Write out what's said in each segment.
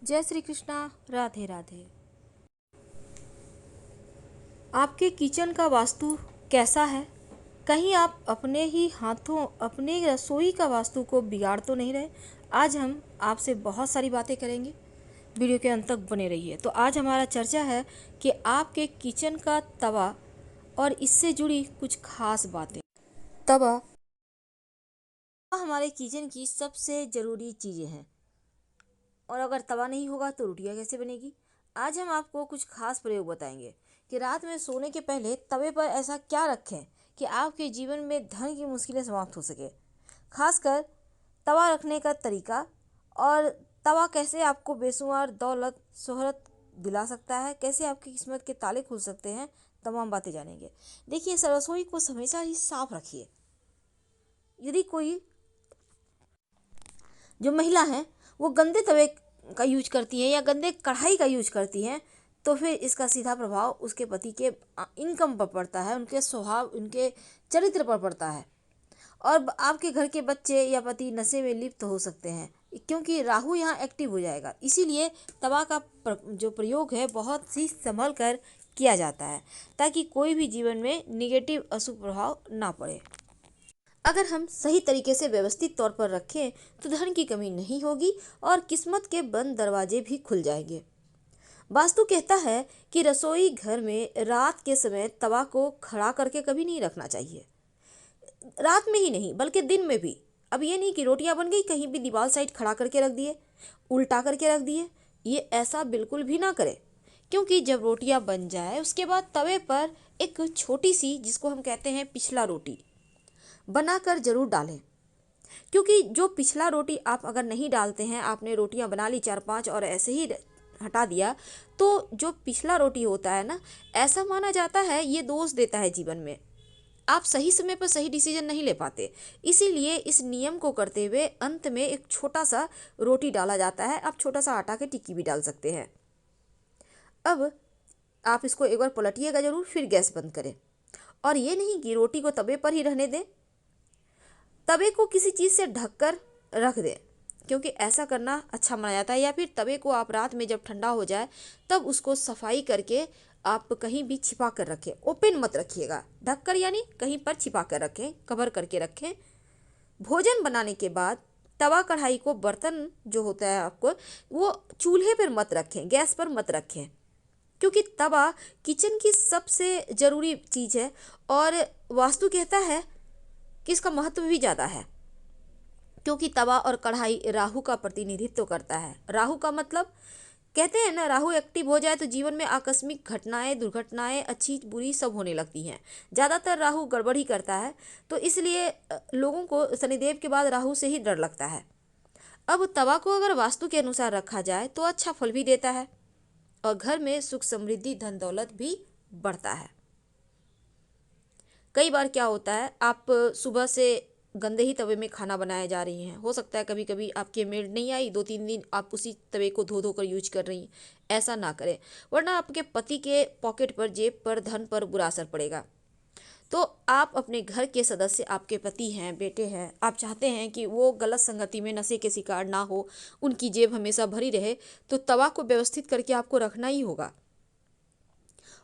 जय श्री कृष्णा। राधे राधे। आपके किचन का वास्तु कैसा है? कहीं आप अपने ही हाथों अपने रसोई का वास्तु को बिगाड़ तो नहीं रहे? आज हम आपसे बहुत सारी बातें करेंगे, वीडियो के अंत तक बने रहिए। तो आज हमारा चर्चा है कि आपके किचन का तवा और इससे जुड़ी कुछ खास बातें। तवा हमारे किचन की सबसे ज़रूरी चीज़ें हैं, और अगर तवा नहीं होगा तो रोटियां कैसे बनेगी। आज हम आपको कुछ खास प्रयोग बताएंगे कि रात में सोने के पहले तवे पर ऐसा क्या रखें कि आपके जीवन में धन की मुश्किलें समाप्त हो सके। खासकर तवा रखने का तरीका, और तवा कैसे आपको बेशुमार दौलत शोहरत दिला सकता है, कैसे आपकी किस्मत के ताले खुल सकते हैं, तमाम बातें जानेंगे। देखिए, रसोई को हमेशा ही साफ रखिए। यदि कोई जो महिला है वो गंदे तवे का यूज करती है या गंदे कढ़ाई का यूज करती हैं, तो फिर इसका सीधा प्रभाव उसके पति के इनकम पर पड़ता है, उनके स्वभाव, उनके चरित्र पर पड़ता है। और आपके घर के बच्चे या पति नशे में लिप्त हो सकते हैं, क्योंकि राहु यहाँ एक्टिव हो जाएगा। इसीलिए तवा का जो प्रयोग है बहुत ही संभल कर किया जाता है, ताकि कोई भी जीवन में निगेटिव अशुभ प्रभाव ना पड़े। अगर हम सही तरीके से व्यवस्थित तौर पर रखें तो धन की कमी नहीं होगी और किस्मत के बंद दरवाजे भी खुल जाएंगे। वास्तु कहता है कि रसोई घर में रात के समय तवा को खड़ा करके कभी नहीं रखना चाहिए। रात में ही नहीं बल्कि दिन में भी। अब ये नहीं कि रोटियां बन गई कहीं भी दीवार साइड खड़ा करके रख दिए, उल्टा करके रख दिए। ये ऐसा बिल्कुल भी ना करें, क्योंकि जब रोटियां बन जाए उसके बाद तवे पर एक छोटी सी, जिसको हम कहते हैं पिछला रोटी, बनाकर जरूर डालें। क्योंकि जो पिछला रोटी आप अगर नहीं डालते हैं, आपने रोटियां बना ली 4-5 और ऐसे ही हटा दिया, तो जो पिछला रोटी होता है ना, ऐसा माना जाता है ये दोष देता है जीवन में। आप सही समय पर सही डिसीजन नहीं ले पाते। इसीलिए इस नियम को करते हुए अंत में एक छोटा सा रोटी डाला जाता है। आप छोटा सा आटा की टिक्की भी डाल सकते हैं। अब आप इसको एक बार पलटिएगा जरूर, फिर गैस बंद करें। और ये नहीं कि रोटी को तवे पर ही रहने दें, तवे को किसी चीज़ से ढककर रख दें, क्योंकि ऐसा करना अच्छा माना जाता है। या फिर तवे को आप रात में जब ठंडा हो जाए तब उसको सफाई करके आप कहीं भी छिपा कर रखें। ओपन मत रखिएगा, ढककर यानी कहीं पर छिपा कर रखें, कवर करके रखें। भोजन बनाने के बाद तवा कढ़ाई को, बर्तन जो होता है आपको, वो चूल्हे पर मत रखें, गैस पर मत रखें, क्योंकि तवा किचन की सबसे ज़रूरी चीज़ है। और वास्तु कहता है कि इसका महत्व भी ज़्यादा है, क्योंकि तवा और कढ़ाई राहु का प्रतिनिधित्व करता है। राहु का मतलब, कहते हैं ना, राहु एक्टिव हो जाए तो जीवन में आकस्मिक घटनाएं, दुर्घटनाएं, अच्छी बुरी सब होने लगती हैं। ज़्यादातर राहु गड़बड़ ही करता है, तो इसलिए लोगों को शनिदेव के बाद राहु से ही डर लगता है। अब तवा को अगर वास्तु के अनुसार रखा जाए तो अच्छा फल भी देता है और घर में सुख समृद्धि धन दौलत भी बढ़ता है। कई बार क्या होता है, आप सुबह से गंदे ही तवे में खाना बनाए जा रही हैं। हो सकता है कभी कभी आपकी मेड नहीं आई, 2-3 दिन आप उसी तवे को धो धो कर यूज कर रही हैं। ऐसा ना करें, वरना आपके पति के पॉकेट पर, जेब पर, धन पर बुरा असर पड़ेगा। तो आप अपने घर के सदस्य, आपके पति हैं, बेटे हैं, आप चाहते हैं कि वो गलत संगति में, नशे के शिकार ना हो, उनकी जेब हमेशा भरी रहे, तो तवा को व्यवस्थित करके आपको रखना ही होगा।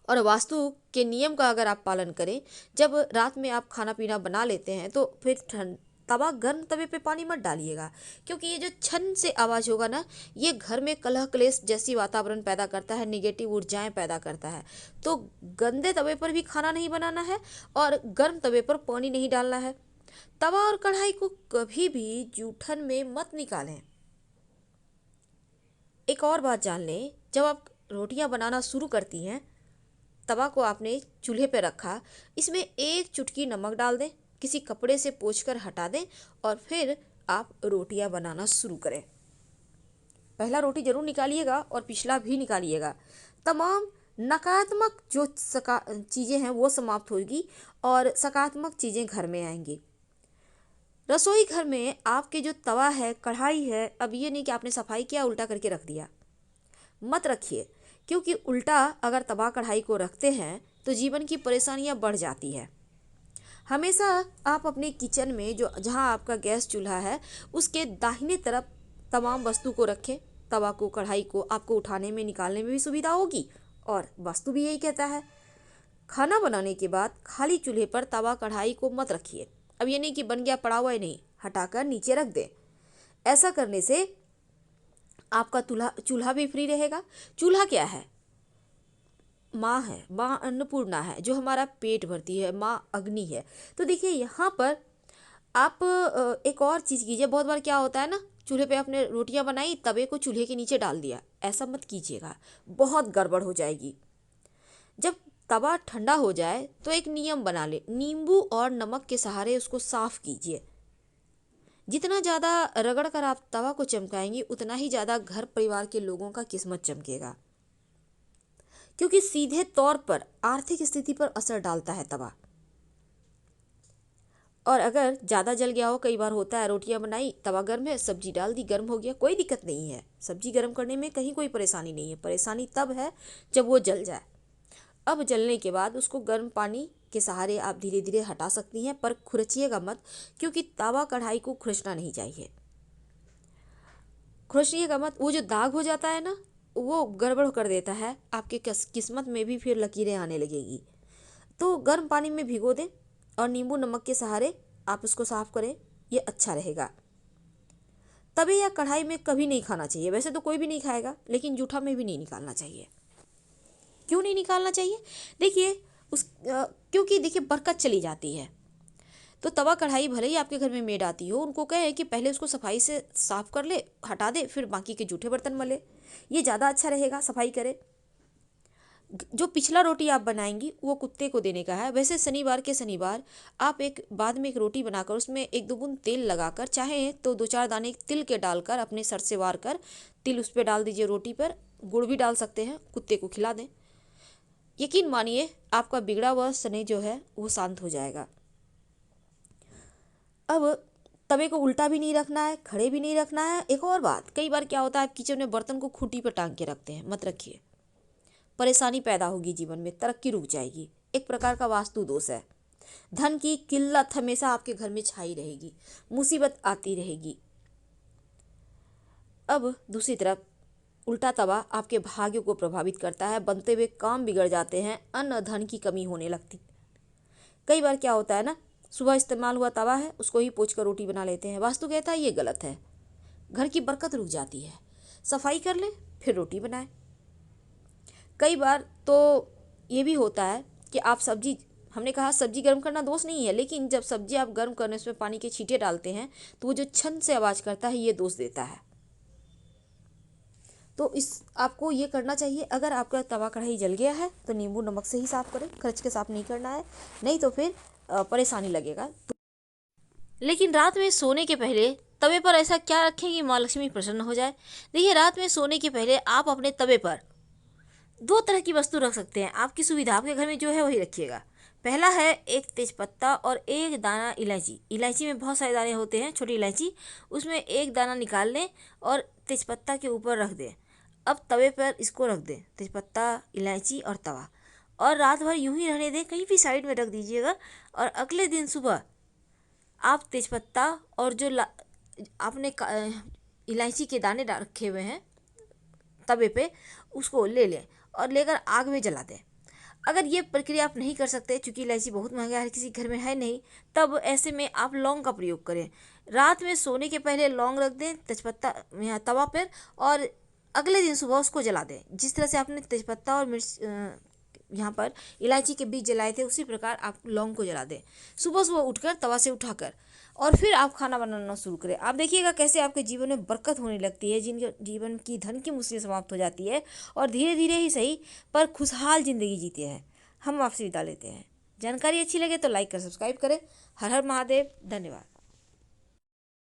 और वास्तु के नियम का अगर आप पालन करें, जब रात में आप खाना पीना बना लेते हैं तो फिर तवा गर्म तवे पे पानी मत डालिएगा, क्योंकि ये जो छन से आवाज़ होगा ना, ये घर में कलह क्लेश जैसी वातावरण पैदा करता है, निगेटिव ऊर्जाएं पैदा करता है। तो गंदे तवे पर भी खाना नहीं बनाना है और गर्म तवे पर पानी नहीं डालना है। तवा और कढ़ाई को कभी भी जूठन में मत निकालें। एक और बात जान लें, जब आप रोटियां बनाना शुरू करती हैं, तवा को आपने चूल्हे पर रखा, इसमें 1 चुटकी नमक डाल दें, किसी कपड़े से पोंछकर हटा दें और फिर आप रोटियां बनाना शुरू करें। पहला रोटी जरूर निकालिएगा और पिछला भी निकालिएगा। तमाम नकारात्मक जो चीज़ें हैं वो समाप्त होगी और सकारात्मक चीज़ें घर में आएंगी। रसोई घर में आपके जो तवा है, कढ़ाई है, अब ये नहीं कि आपने सफाई किया उल्टा करके रख दिया, मत रखिए। क्योंकि उल्टा अगर तवा कढ़ाई को रखते हैं तो जीवन की परेशानियां बढ़ जाती है। हमेशा आप अपने किचन में, जो जहां आपका गैस चूल्हा है, उसके दाहिने तरफ तमाम वस्तु को रखें। तवा को, कढ़ाई को आपको उठाने में, निकालने में भी सुविधा होगी। और वास्तु भी यही कहता है। खाना बनाने के बाद खाली चूल्हे पर तवा कढ़ाई को मत रखिए। अब ये नहीं कि बन गया पड़ा हुआ है, नहीं, हटाकर नीचे रख दें। ऐसा करने से आपका चूल्हा भी फ्री रहेगा। चूल्हा क्या है? माँ है, माँ अन्नपूर्णा है, जो हमारा पेट भरती है, माँ अग्नि है। तो देखिए यहाँ पर आप एक और चीज़ कीजिए। बहुत बार क्या होता है ना, चूल्हे पे आपने रोटियां बनाई, तवे को चूल्हे के नीचे डाल दिया। ऐसा मत कीजिएगा, बहुत गड़बड़ हो जाएगी। जब तवा ठंडा हो जाए तो एक नियम बना ले, नींबू और नमक के सहारे उसको साफ कीजिए। जितना ज़्यादा रगड़ कर आप तवा को चमकाएंगी, उतना ही ज़्यादा घर परिवार के लोगों का किस्मत चमकेगा, क्योंकि सीधे तौर पर आर्थिक स्थिति पर असर डालता है तवा। और अगर ज़्यादा जल गया हो, कई बार होता है, रोटियां बनाई, तवा गर्म है, सब्जी डाल दी, गर्म हो गया, कोई दिक्कत नहीं है। सब्जी गर्म करने में कहीं कोई परेशानी नहीं है। परेशानी तब है जब वो जल जाए। अब जलने के बाद उसको गर्म पानी के सहारे आप धीरे धीरे हटा सकती हैं, पर खुरचिएगा मत, क्योंकि तवा कढ़ाई को खुरचना नहीं चाहिए। खुरचिएगा मत, वो जो दाग हो जाता है ना, वो गड़बड़ कर देता है, आपके किस्मत में भी फिर लकीरें आने लगेगी। तो गर्म पानी में भिगो दें और नींबू नमक के सहारे आप उसको साफ करें, ये अच्छा रहेगा। तवे या कढ़ाई में कभी नहीं खाना चाहिए। वैसे तो कोई भी नहीं खाएगा, लेकिन जूठा में भी नहीं निकालना चाहिए। क्यों नहीं निकालना चाहिए? देखिए क्योंकि देखिए बरकत चली जाती है। तो तवा कढ़ाई भले ही आपके घर में मेड आती हो, उनको कहे कि पहले उसको सफाई से साफ कर ले, हटा दे, फिर बाकी के जूठे बर्तन मले। ये ज़्यादा अच्छा रहेगा, सफाई करे। जो पिछला रोटी आप बनाएंगी वो कुत्ते को देने का है। वैसे शनिवार के शनिवार आप बाद में एक रोटी बनाकर उसमें 1-2 बूंद तेल लगाकर, चाहे तो 2-4 दाने तिल के डालकर अपने सर से वार कर तिल उस पर डाल दीजिए रोटी पर। गुड़ भी डाल सकते हैं, कुत्ते को खिला दें। यकीन मानिए आपका बिगड़ा हुआ शनि जो है वो शांत हो जाएगा। अब तवे को उल्टा भी नहीं रखना है, खड़े भी नहीं रखना है। एक और बात, कई बार क्या होता है, आप किचन में बर्तन को खूंटी पर टांग के रखते हैं, मत रखिए। परेशानी पैदा होगी जीवन में, तरक्की रुक जाएगी। एक प्रकार का वास्तु दोष है। धन की किल्लत हमेशा आपके घर में छाई रहेगी, मुसीबत आती रहेगी। अब दूसरी तरफ उल्टा तवा आपके भाग्य को प्रभावित करता है, बनते हुए काम बिगड़ जाते हैं, अन्न धन की कमी होने लगती। कई बार क्या होता है ना, सुबह इस्तेमाल हुआ तवा है, उसको ही पोंछ कर रोटी बना लेते हैं। वास्तु कहता है ये गलत है, घर की बरकत रुक जाती है। सफाई कर ले फिर रोटी बनाए। कई बार तो ये भी होता है कि आप सब्जी, हमने कहा सब्जी गर्म करना दोष नहीं है, लेकिन जब सब्जी आप गर्म करने उसमें पानी के छींटे डालते हैं तो वो जो छन से आवाज़ करता है, ये दोष देता है। तो आपको ये करना चाहिए। अगर आपका तवा कढ़ाई जल गया है तो नींबू नमक से ही साफ़ करें, खर्च के साफ नहीं करना है, नहीं तो फिर परेशानी लगेगा। लेकिन रात में सोने के पहले तवे पर ऐसा क्या रखें कि माँ लक्ष्मी प्रसन्न हो जाए? देखिए, रात में सोने के पहले आप अपने तवे पर 2 तरह की वस्तु रख सकते हैं। आपकी सुविधा, आपके घर में जो है वही रखिएगा। पहला है एक तेजपत्ता और 1 दाना इलायची। इलायची में बहुत सारे दाने होते हैं, छोटी इलायची, उसमें 1 दाना निकाल लें और तेजपत्ता के ऊपर रख दें। अब तवे पर इसको रख दें, तेजपत्ता, इलायची और तवा, और रात भर यूं ही रहने दें, कहीं भी साइड में रख दीजिएगा। और अगले दिन सुबह आप तेजपत्ता और जो आपने इलायची के दाने रखे हुए हैं तवे पे, उसको ले लें और लेकर आग में जला दें। अगर ये प्रक्रिया आप नहीं कर सकते, क्योंकि इलायची बहुत महंगा है, हर किसी घर में है नहीं, तब ऐसे में आप लौंग का प्रयोग करें। रात में सोने के पहले लौंग रख दें तेजपत्ता यहाँ तवा पर, और अगले दिन सुबह उसको जला दें। जिस तरह से आपने तेजपत्ता और मिर्च यहाँ पर इलायची के बीज जलाए थे, उसी प्रकार आप लौंग को जला दें। सुबह सुबह उठकर तवा से उठाकर, और फिर आप खाना बनाना शुरू करें। आप देखिएगा कैसे आपके जीवन में बरकत होने लगती है, जिनके जीवन की धन की मुसीबत समाप्त हो जाती है, और धीरे धीरे ही सही पर खुशहाल ज़िंदगी जीते हैं। हम आपसे विदा लेते हैं। जानकारी अच्छी लगे तो लाइक कर सब्सक्राइब करें। हर हर महादेव। धन्यवाद।